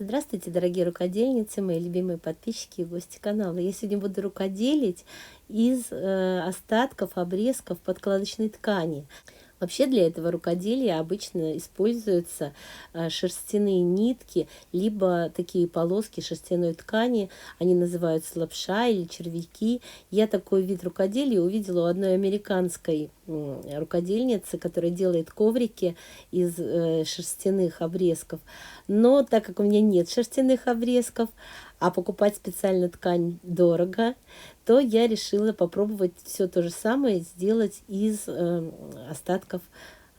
Здравствуйте, дорогие рукодельницы, мои любимые подписчики и гости канала. Я сегодня буду рукоделить из остатков, обрезков подкладочной ткани. Вообще для этого рукоделия обычно используются шерстяные нитки, либо такие полоски шерстяной ткани, они называются лапша или червяки. Я такой вид рукоделия увидела у одной американской рукодельницы, которая делает коврики из шерстяных обрезков. Но так как у меня нет шерстяных обрезков, а покупать специально ткань дорого, то я решила попробовать все то же самое сделать из остатков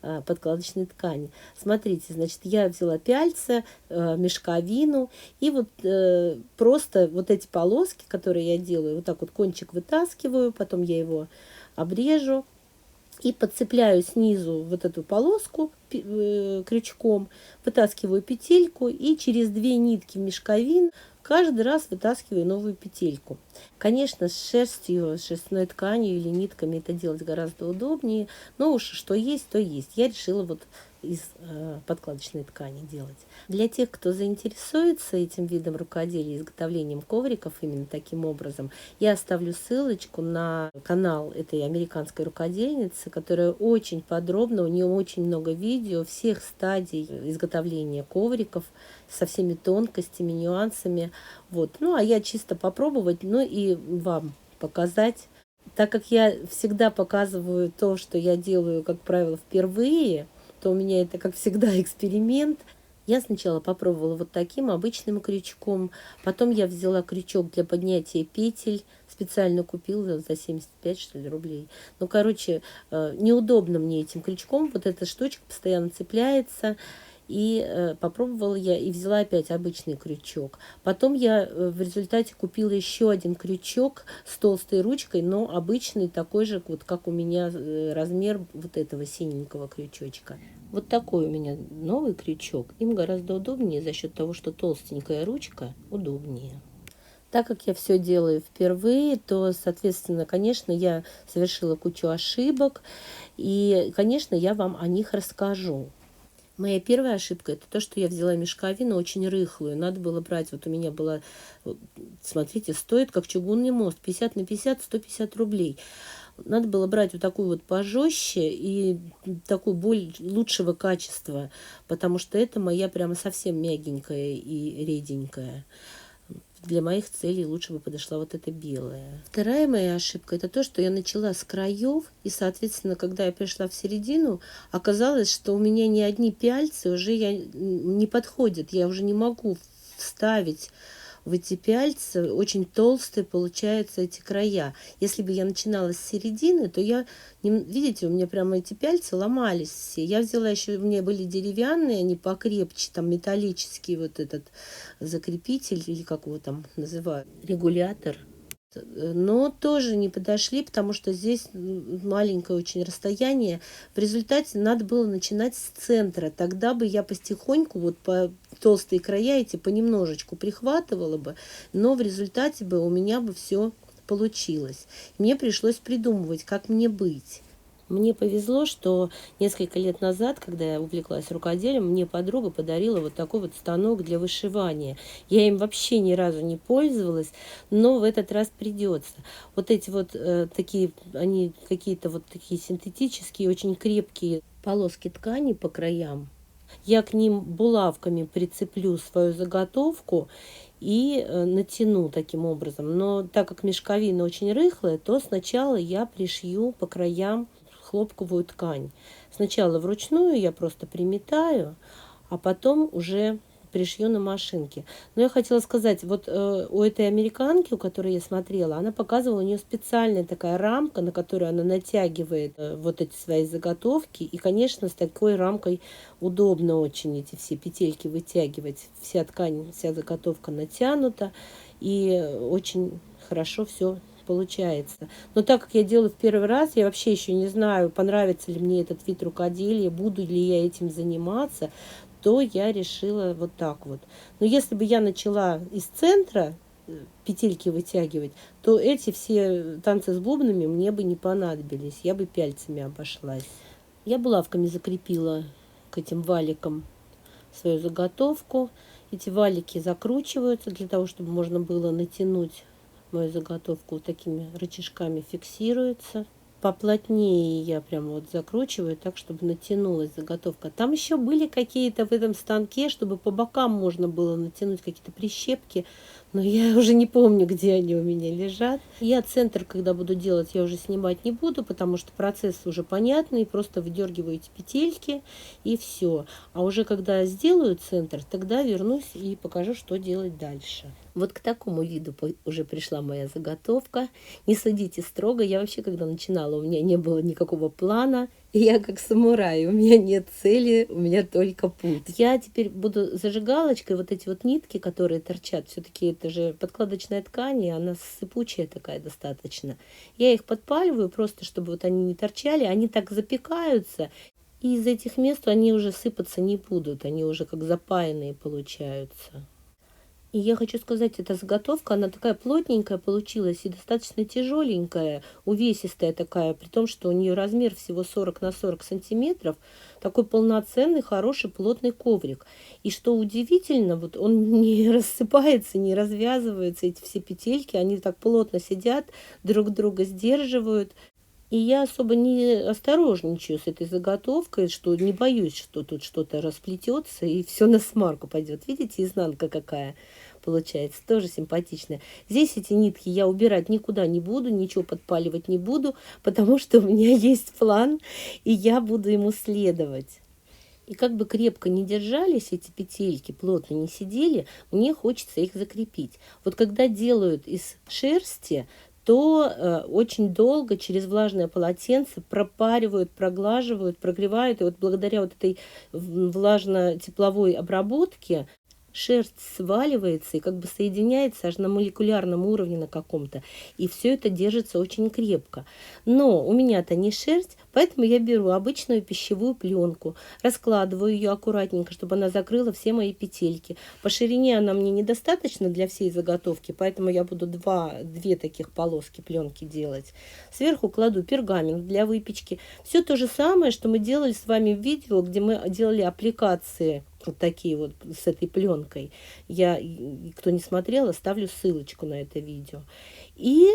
подкладочной ткани. Смотрите, значит, я взяла пяльца, мешковину, и вот просто вот эти полоски, которые я делаю, вот так вот кончик вытаскиваю, потом я его обрежу и подцепляю снизу вот эту полоску крючком, вытаскиваю петельку и через 2 нитки мешковин каждый раз вытаскиваю новую петельку. Конечно, с шерстью, с шерстяной тканью или нитками это делать гораздо удобнее, но уж что есть, то есть. Я решила вот из подкладочной ткани делать. Для тех, кто заинтересуется этим видом рукоделия, изготовлением ковриков именно таким образом, я оставлю ссылочку на канал этой американской рукодельницы, которая очень подробно, у нее очень много видео всех стадий изготовления ковриков со всеми тонкостями, нюансами. Вот. Ну, а я чисто попробовать, ну и вам показать. Так как я всегда показываю то, что я делаю, как правило, впервые, то у меня это, как всегда, эксперимент. Я сначала попробовала вот таким обычным крючком, потом я взяла крючок для поднятия петель, специально купила за 75, что ли, рублей. Ну, короче, неудобно мне этим крючком, вот эта штучка постоянно цепляется. И попробовала я и взяла опять обычный крючок. Потом я в результате купила еще один крючок с толстой ручкой, но обычный такой же, вот как у меня размер вот этого синенького крючочка. Вот такой у меня новый крючок. Им гораздо удобнее за счет того, что толстенькая ручка удобнее. Так как я все делаю впервые, то, соответственно, конечно, я совершила кучу ошибок. И, конечно, я вам о них расскажу. Моя первая ошибка это то, что я взяла мешковину очень рыхлую. Надо было брать, вот у меня была, смотрите, стоит как чугунный мост, 50 на 50, 150 рублей. Надо было брать вот такую вот пожестче и такую более лучшего качества, потому что это моя прямо совсем мягенькая и реденькая. Для моих целей лучше бы подошла вот эта белая. Вторая моя ошибка это то, что я начала с краев, и, соответственно, когда я пришла в середину, оказалось, что у меня ни одни пяльцы уже не подходят, я уже не могу вставить в эти пяльцы, очень толстые получаются эти края. Если бы я начинала с середины, то видите, у меня прямо эти пяльцы ломались все. Я взяла еще, у меня были деревянные, они покрепче, там металлический вот этот закрепитель, или как его там называют, регулятор. Но тоже не подошли, потому что здесь маленькое очень расстояние. В результате надо было начинать с центра. Тогда бы я потихоньку, вот по толстые края эти понемножечку прихватывала бы, но в результате бы у меня бы все получилось. Мне пришлось придумывать, как мне быть. Мне повезло, что несколько лет назад, когда я увлеклась рукоделием, мне подруга подарила вот такой вот станок для вышивания. Я им вообще ни разу не пользовалась, но в этот раз придется. Вот эти вот такие, они какие-то вот такие синтетические, очень крепкие полоски ткани по краям. Я к ним булавками прицеплю свою заготовку и натяну таким образом. Но так как мешковина очень рыхлая, то сначала я пришью по краям хлопковую ткань. Сначала вручную я просто приметаю, а потом уже пришью на машинке. Но я хотела сказать, вот у этой американки, у которой я смотрела, она показывала, у нее специальная такая рамка, на которую она натягивает вот эти свои заготовки. И, конечно, с такой рамкой удобно очень эти все петельки вытягивать. Вся ткань, вся заготовка натянута, и очень хорошо все получается. Но так как я делаю в первый раз, я вообще еще не знаю, понравится ли мне этот вид рукоделия, буду ли я этим заниматься, то я решила вот так вот. Но если бы я начала из центра петельки вытягивать, то эти все танцы с бубнами мне бы не понадобились, я бы пяльцами обошлась. Я булавками закрепила к этим валикам свою заготовку Эти валики закручиваются для того, чтобы можно было натянуть мою заготовку. Вот такими рычажками фиксируется. Поплотнее я прям вот закручиваю так, чтобы натянулась заготовка. Там еще были какие-то в этом станке, чтобы по бокам можно было натянуть какие-то прищепки, но я уже не помню, где они у меня лежат. Я центр, когда буду делать, я уже снимать не буду, потому что процесс уже понятный, просто выдергиваю эти петельки и все. А уже когда сделаю центр, тогда вернусь и покажу, что делать дальше. Вот к такому виду уже пришла моя заготовка. Не судите строго. Я вообще, когда начинала, у меня не было никакого плана. И я как самурай, у меня нет цели, у меня только путь. Я теперь буду зажигалочкой, вот эти вот нитки, которые торчат, все-таки это же подкладочная ткань, и она сыпучая такая достаточно. Я их подпаливаю просто, чтобы вот они не торчали, они так запекаются. И из этих мест они уже сыпаться не будут, они уже как запаянные получаются. И я хочу сказать, эта заготовка, она такая плотненькая получилась и достаточно тяжеленькая, увесистая такая, при том, что у нее размер всего 40 на 40 сантиметров, такой полноценный, хороший, плотный коврик. И что удивительно, вот он не рассыпается, не развязывается, эти все петельки, они так плотно сидят, друг друга сдерживают. И я особо не осторожничаю с этой заготовкой, что не боюсь, что тут что-то расплетется и все на смарку пойдет. Видите, изнанка какая получается, тоже симпатичная. Здесь эти нитки я убирать никуда не буду, ничего подпаливать не буду, потому что у меня есть план, и я буду ему следовать. И как бы крепко не держались эти петельки, плотно не сидели, мне хочется их закрепить. Вот когда делают из шерсти, то очень долго через влажное полотенце пропаривают, проглаживают, прогревают. И вот благодаря вот этой влажно-тепловой обработке шерсть сваливается и как бы соединяется аж на молекулярном уровне на каком-то. И все это держится очень крепко. Но у меня-то не шерсть, поэтому я беру обычную пищевую пленку, раскладываю ее аккуратненько, чтобы она закрыла все мои петельки. По ширине она мне недостаточно для всей заготовки, поэтому я буду две таких полоски пленки делать. Сверху кладу пергамент для выпечки. Все то же самое, что мы делали с вами в видео, где мы делали аппликации. Вот такие вот с этой пленкой. Кто не смотрел, оставлю ссылочку на это видео. И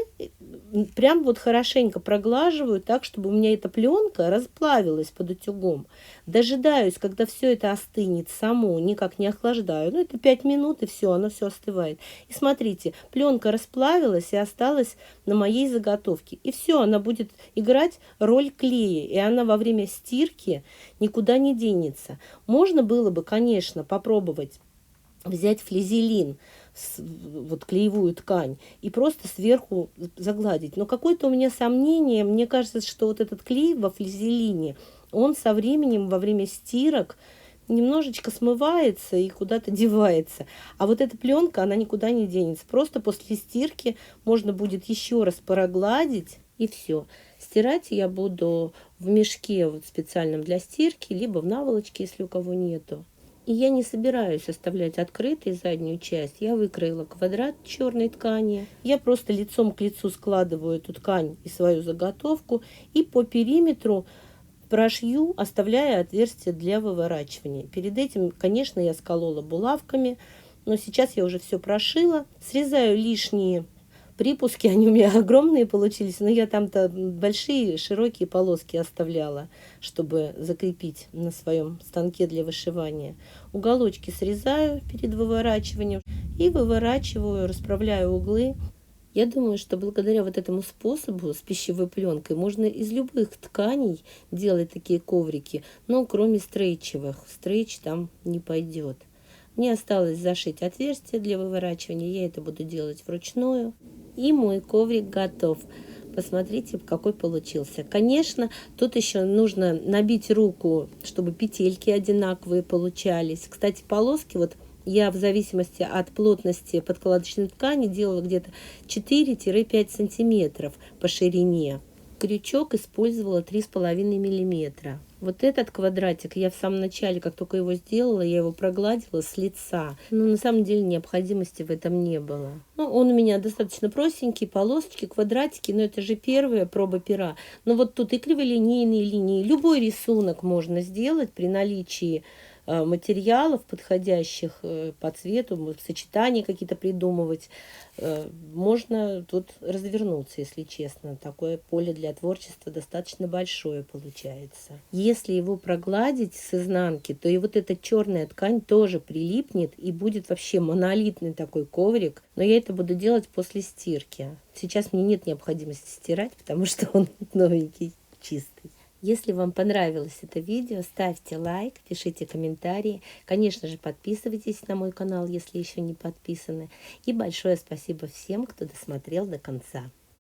прям вот хорошенько проглаживаю так, чтобы у меня эта пленка расплавилась под утюгом. Дожидаюсь, когда все это остынет само, никак не охлаждаю. Ну, это 5 минут, и все, оно все остывает. И смотрите, пленка расплавилась и осталась на моей заготовке. И все, она будет играть роль клея. И она во время стирки никуда не денется. Можно было бы, конечно, попробовать взять флизелин, вот клеевую ткань, и просто сверху загладить. Но какое-то у меня сомнение, мне кажется, что вот этот клей во флизелине, он со временем во время стирок немножечко смывается и куда-то девается. А вот эта пленка, она никуда не денется. Просто после стирки можно будет еще раз прогладить, и все. Стирать я буду в мешке вот специальном для стирки, либо в наволочке, если у кого нету. И я не собираюсь оставлять открытой заднюю часть. Я выкроила квадрат черной ткани. Я просто лицом к лицу складываю эту ткань и свою заготовку. И по периметру прошью, оставляя отверстие для выворачивания. Перед этим, конечно, я сколола булавками. Но сейчас я уже все прошила. Срезаю лишние припуски, они у меня огромные получились, но я там-то большие широкие полоски оставляла, чтобы закрепить на своем станке для вышивания. Уголочки срезаю перед выворачиванием и выворачиваю, расправляю углы. Я думаю, что благодаря вот этому способу с пищевой пленкой можно из любых тканей делать такие коврики, но кроме стрейчевых. Стрейч там не пойдет. Мне осталось зашить отверстие для выворачивания, я это буду делать вручную. И мой коврик готов. Посмотрите, какой получился. Конечно, тут еще нужно набить руку, чтобы петельки одинаковые получались. Кстати, полоски вот я в зависимости от плотности подкладочной ткани делала где-то 4-5 сантиметров по ширине. Крючок использовала 3,5 миллиметра. Вот этот квадратик я в самом начале, как только его сделала, я его прогладила с лица. Но на самом деле необходимости в этом не было. Ну, он у меня достаточно простенький, полосочки, квадратики, но это же первая проба пера. Но вот тут и криволинейные линии, любой рисунок можно сделать при наличии материалов подходящих по цвету, сочетания какие-то придумывать, можно тут развернуться, если честно. Такое поле для творчества достаточно большое получается. Если его прогладить с изнанки, то и вот эта черная ткань тоже прилипнет и будет вообще монолитный такой коврик. Но я это буду делать после стирки. Сейчас мне нет необходимости стирать, потому что он новенький, чистый. Если вам понравилось это видео, ставьте лайк, пишите комментарии. Конечно же, подписывайтесь на мой канал, если еще не подписаны. И большое спасибо всем, кто досмотрел до конца.